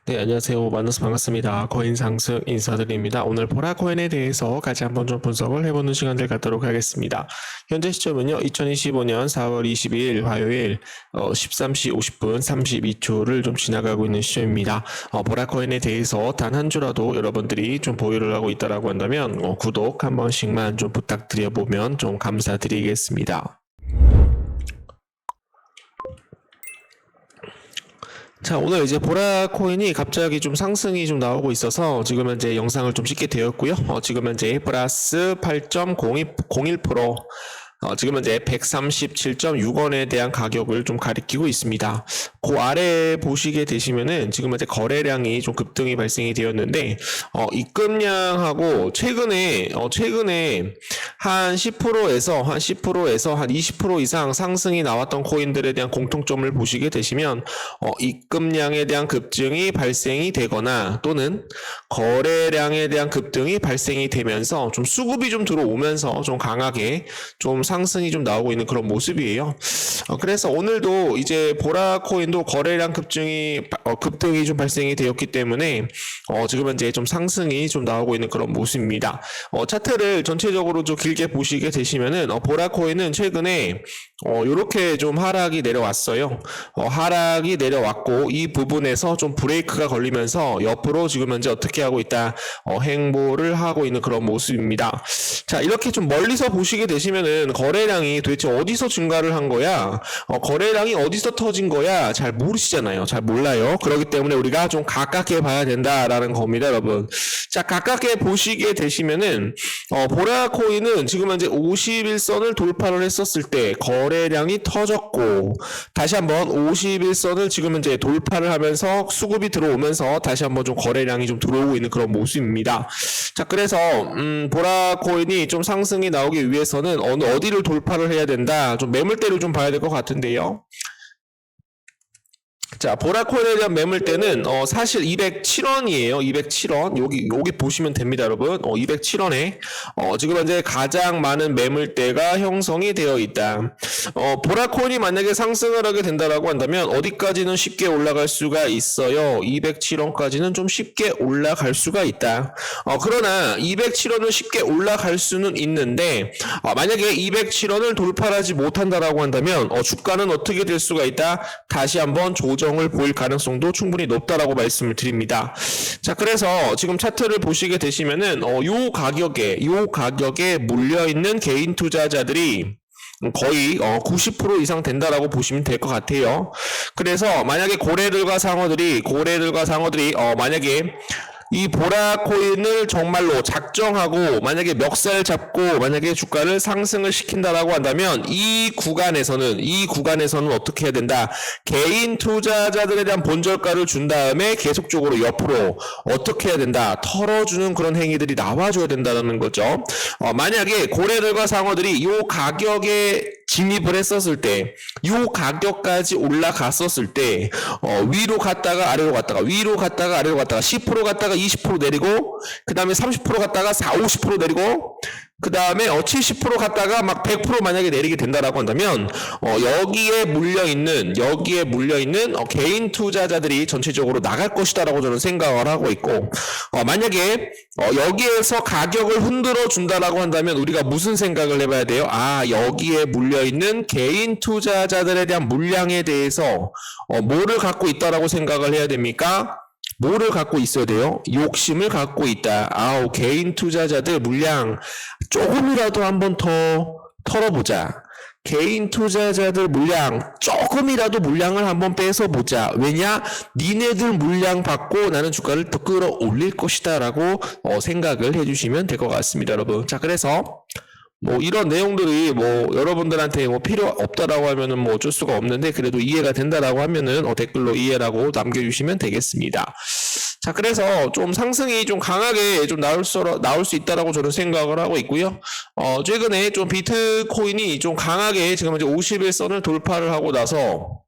네, 안녕하세요. 만나서 반갑습니다. 코인 상승 인사드립니다. 오늘 보라코인에 대해서 같이 한번 좀 분석을 해보는 시간을 갖도록 하겠습니다. 현재 시점은요, 2025년 4월 22일 화요일 13시 50분 32초를 좀 지나가고 있는 시점입니다. 보라코인에 대해서 단 한 주라도 여러분들이 좀 보유를 하고 있다라고 한다면 구독 한 번씩만 좀 부탁드려보면 좀 감사드리겠습니다. 자, 오늘 이제 보라코인이 갑자기 좀 상승이 좀 나오고 있어서 지금 현재 영상을 좀 찍게 되었고요. 지금 현재 플러스 8.01%, 지금 현재 137.6원에 대한 가격을 좀 가리키고 있습니다. 그 아래 보시게 되시면은 지금 현재 거래량이 좀 급등이 발생이 되었는데, 입금량하고 최근에 한 10%에서 한 20% 이상 상승이 나왔던 코인들에 대한 공통점을 보시게 되시면, 입금량에 대한 급증이 발생이 되거나 또는 거래량에 대한 급등이 발생이 되면서 좀 수급이 좀 들어오면서 좀 강하게 좀 상승이 좀 나오고 있는 그런 모습이에요. 그래서 오늘도 이제 보라코인도 거래량 급등이 좀 발생이 되었기 때문에 지금 현재 좀 상승이 좀 나오고 있는 그런 모습입니다. 차트를 전체적으로 좀 길게 보시게 되시면은 보라코인은 최근에 이렇게 좀 하락이 내려왔어요. 하락이 내려왔고 이 부분에서 좀 브레이크가 걸리면서 옆으로 지금 현재 어떻게 하고 있다, 행보를 하고 있는 그런 모습입니다. 자, 이렇게 좀 멀리서 보시게 되시면은 거래량이 도대체 어디서 증가를 한 거야, 거래량이 어디서 터진 거야 잘 모르시잖아요. 잘 몰라요. 그렇기 때문에 우리가 좀 가깝게 봐야 된다라는 겁니다, 여러분. 자, 가깝게 보시게 되시면은 보라코인은 지금 현재 51선을 돌파를 했었을 때 거래량이 터졌고, 다시 한번 51선을 지금 현재 돌파를 하면서 수급이 들어오면서 다시 한번 좀 거래량이 좀 들어오고 있는 그런 모습입니다. 자, 그래서 보라코인이 좀 상승이 나오기 위해서는 어디를 돌파를 해야 된다, 좀 매물대를 좀 봐야 될 것 같은데요. 자, 보라코인에 대한 매물대는 사실 207원이에요. 207원. 여기 보시면 됩니다, 여러분. 207원에 지금 현재 가장 많은 매물대가 형성이 되어 있다. 보라코인이 만약에 상승을 하게 된다라고 한다면 어디까지는 쉽게 올라갈 수가 있어요. 207원까지는 좀 쉽게 올라갈 수가 있다. 그러나 207원은 쉽게 올라갈 수는 있는데 만약에 207원을 돌파하지 못한다라고 한다면 주가는 어떻게 될 수가 있다? 다시 한번 조정을 보일 가능성도 충분히 높다라고 말씀을 드립니다. 자, 그래서 지금 차트를 보시게 되시면은 요 가격에 물려 있는 개인 투자자들이 거의 90% 이상 된다라고 보시면 될 것 같아요. 그래서 만약에 고래들과 상어들이 만약에 이 보라코인을 정말로 작정하고 만약에 멱살 잡고 만약에 주가를 상승을 시킨다라고 한다면 이 구간에서는 어떻게 해야 된다? 개인 투자자들에 대한 본저가를 준 다음에 계속적으로 옆으로 어떻게 해야 된다? 털어주는 그런 행위들이 나와줘야 된다는 거죠. 만약에 고래들과 상어들이 이 가격에 진입을 했었을 때, 이 가격까지 올라갔었을 때, 위로 갔다가 아래로 갔다가 10% 갔다가 20% 내리고, 그 다음에 30% 갔다가 50% 내리고, 그 다음에 70% 갔다가 막 100% 만약에 내리게 된다라고 한다면 여기에 물려있는 개인 투자자들이 전체적으로 나갈 것이다라고 저는 생각을 하고 있고, 만약에 여기에서 가격을 흔들어 준다라고 한다면 우리가 무슨 생각을 해봐야 돼요? 여기에 물려있는 개인 투자자들에 대한 물량에 대해서 뭐를 갖고 있다라고 생각을 해야 됩니까? 뭐를 갖고 있어야 돼요? 욕심을 갖고 있다. 개인 투자자들 물량 조금이라도 한번 더 털어보자. 개인 투자자들 물량 조금이라도 물량을 한번 뺏어보자. 왜냐? 니네들 물량 받고 나는 주가를 더 끌어올릴 것이다 라고 생각을 해주시면 될 것 같습니다, 여러분. 자, 그래서 이런 내용들이 여러분들한테 필요 없다라고 하면은 어쩔 수가 없는데, 그래도 이해가 된다라고 하면은 댓글로 이해라고 남겨주시면 되겠습니다. 자, 그래서 좀 상승이 좀 강하게 좀 나올 수 있다라고 저는 생각을 하고 있고요. 최근에 좀 비트코인이 좀 강하게 지금 이제 51선을 돌파를 하고 나서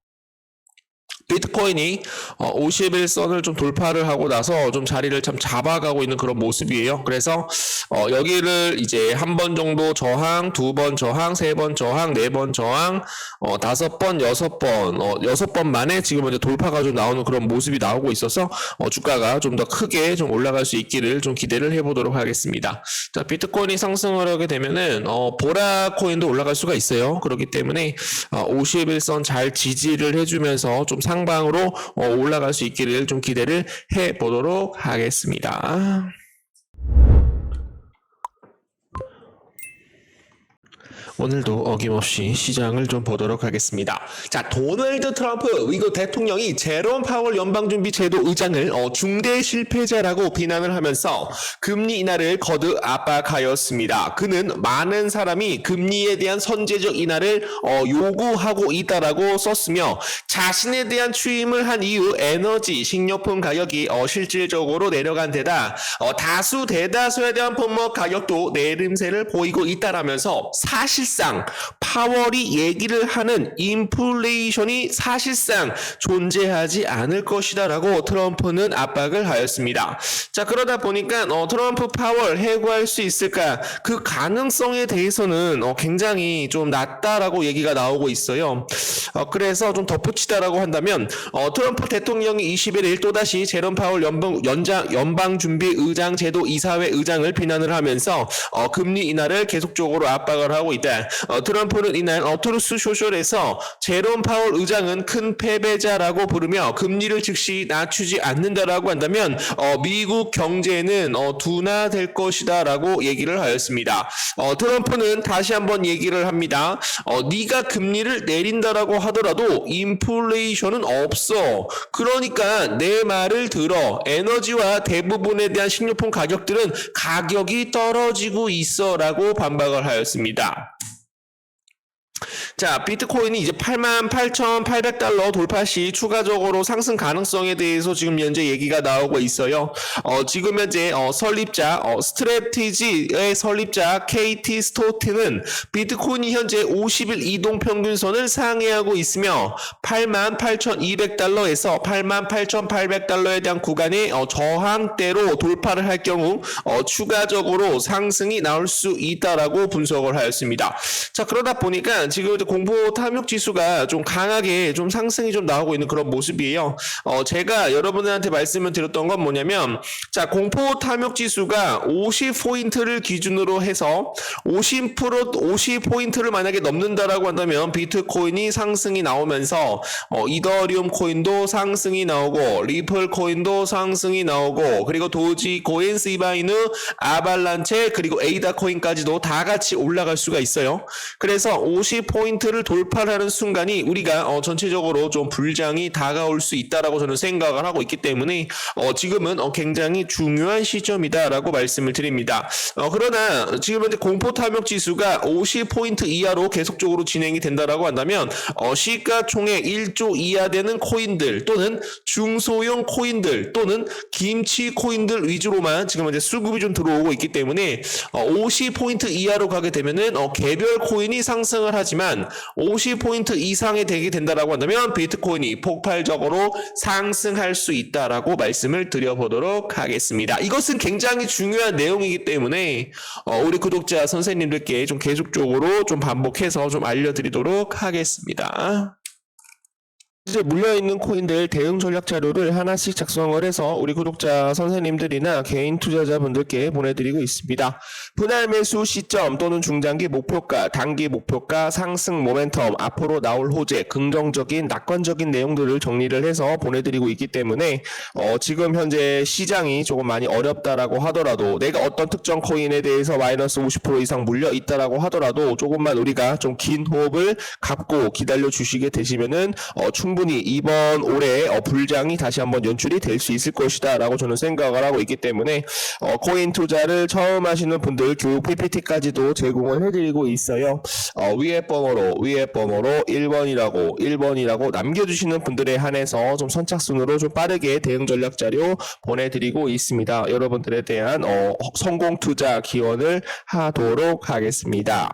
비트코인이 51선을 좀 돌파를 하고 나서 좀 자리를 참 잡아가고 있는 그런 모습이에요. 그래서 여기를 이제 한 번 정도 저항, 두 번 저항, 세 번 저항, 네 번 저항, 5번, 6번, 6번 만에 지금 이제 돌파가 좀 나오는 그런 모습이 나오고 있어서 주가가 좀 더 크게 좀 올라갈 수 있기를 좀 기대를 해보도록 하겠습니다. 자, 비트코인이 상승을 하게 되면은 보라 코인도 올라갈 수가 있어요. 그렇기 때문에 51선 잘 지지를 해주면서 좀 상방으로 올라갈 수 있기를 좀 기대를 해보도록 하겠습니다. 오늘도 어김없이 시장을 좀 보도록 하겠습니다. 자, 도널드 트럼프 미국 대통령이 제롬 파월 연방준비제도 의장을 중대 실패자라고 비난을 하면서 금리 인하를 거듭 압박하였습니다. 그는 많은 사람이 금리에 대한 선제적 인하를 요구하고 있다라고 썼으며 자신에 대한 취임을 한 이후 에너지, 식료품 가격이 실질적으로 내려간 데다 다수 대다수에 대한 품목 가격도 내림세를 보이고 있다라면서 사실상 파월이 얘기를 하는 인플레이션이 사실상 존재하지 않을 것이다 라고 트럼프는 압박을 하였습니다. 자, 그러다 보니까 트럼프 파월 해고할 수 있을까? 그 가능성에 대해서는 굉장히 좀 낮다라고 얘기가 나오고 있어요. 그래서 좀 덧붙이다라고 한다면 트럼프 대통령이 21일 또다시 제롬 파월 연방준비의장 제도 이사회 의장을 비난을 하면서 금리 인하를 계속적으로 압박을 하고 있다. 트럼프는 이날 트루스 소셜에서 제롬 파월 의장은 큰 패배자라고 부르며 금리를 즉시 낮추지 않는다라고 한다면 미국 경제는 둔화될 것이다 라고 얘기를 하였습니다. 트럼프는 다시 한번 얘기를 합니다. 네가 금리를 내린다라고 하더라도 인플레이션은 없어. 그러니까 내 말을 들어. 에너지와 대부분에 대한 식료품 가격들은 가격이 떨어지고 있어 라고 반박을 하였습니다. 자, 비트코인이 이제 88,800달러 돌파 시 추가적으로 상승 가능성에 대해서 지금 현재 얘기가 나오고 있어요. 지금 현재 설립자 스트래티지의 설립자 KT 스토트는 비트코인이 현재 50일 이동 평균선을 상회하고 있으며 88,200달러에서 88,800달러에 대한 구간의 저항대로 돌파를 할 경우 추가적으로 상승이 나올 수 있다라고 분석을 하였습니다. 자, 그러다 보니까 지금 공포 탐욕 지수가 좀 강하게 좀 상승이 좀 나오고 있는 그런 모습이에요. 제가 여러분들한테 말씀을 드렸던 건 뭐냐면, 자, 공포 탐욕 지수가 50포인트를 기준으로 해서 50포인트를 만약에 넘는다라고 한다면 비트코인이 상승이 나오면서 이더리움 코인도 상승이 나오고 리플 코인도 상승이 나오고 그리고 도지 코인, 시바이누, 아발란체 그리고 에이다 코인까지도 다 같이 올라갈 수가 있어요. 그래서 50포인트를 돌파하는 순간이 우리가 전체적으로 좀 불장이 다가올 수 있다라고 저는 생각을 하고 있기 때문에 지금은 굉장히 중요한 시점이다라고 말씀을 드립니다. 그러나 지금 현재 공포 탐욕 지수가 50포인트 이하로 계속적으로 진행이 된다라고 한다면 시가총액 1조 이하 되는 코인들 또는 중소형 코인들 또는 김치 코인들 위주로만 지금 현재 수급이 좀 들어오고 있기 때문에 50포인트 이하로 가게 되면은 개별 코인이 상승을 하지만 50포인트 이상이 되게 된다라고 한다면 비트코인이 폭발적으로 상승할 수 있다라고 말씀을 드려보도록 하겠습니다. 이것은 굉장히 중요한 내용이기 때문에 우리 구독자 선생님들께 좀 계속적으로 좀 반복해서 좀 알려드리도록 하겠습니다. 이제 물려있는 코인들 대응 전략 자료를 하나씩 작성을 해서 우리 구독자 선생님들이나 개인 투자자분들께 보내드리고 있습니다. 분할 매수 시점 또는 중장기 목표가, 단기 목표가, 상승 모멘텀, 앞으로 나올 호재, 긍정적인 낙관적인 내용들을 정리를 해서 보내드리고 있기 때문에 지금 현재 시장이 조금 많이 어렵다라고 하더라도 내가 어떤 특정 코인에 대해서 마이너스 50% 이상 물려 있다라고 하더라도 조금만 우리가 좀 긴 호흡을 갖고 기다려 주시게 되시면은 충분히 이번 올해 불장이 다시 한번 연출이 될 수 있을 것이다 라고 저는 생각을 하고 있기 때문에 코인 투자를 처음 하시는 분들 교육 PPT까지도 제공을 해드리고 있어요. 위에 번호로 1번이라고 남겨주시는 분들에 한해서 좀 선착순으로 좀 빠르게 대응 전략 자료 보내드리고 있습니다. 여러분들에 대한 성공 투자 기원을 하도록 하겠습니다.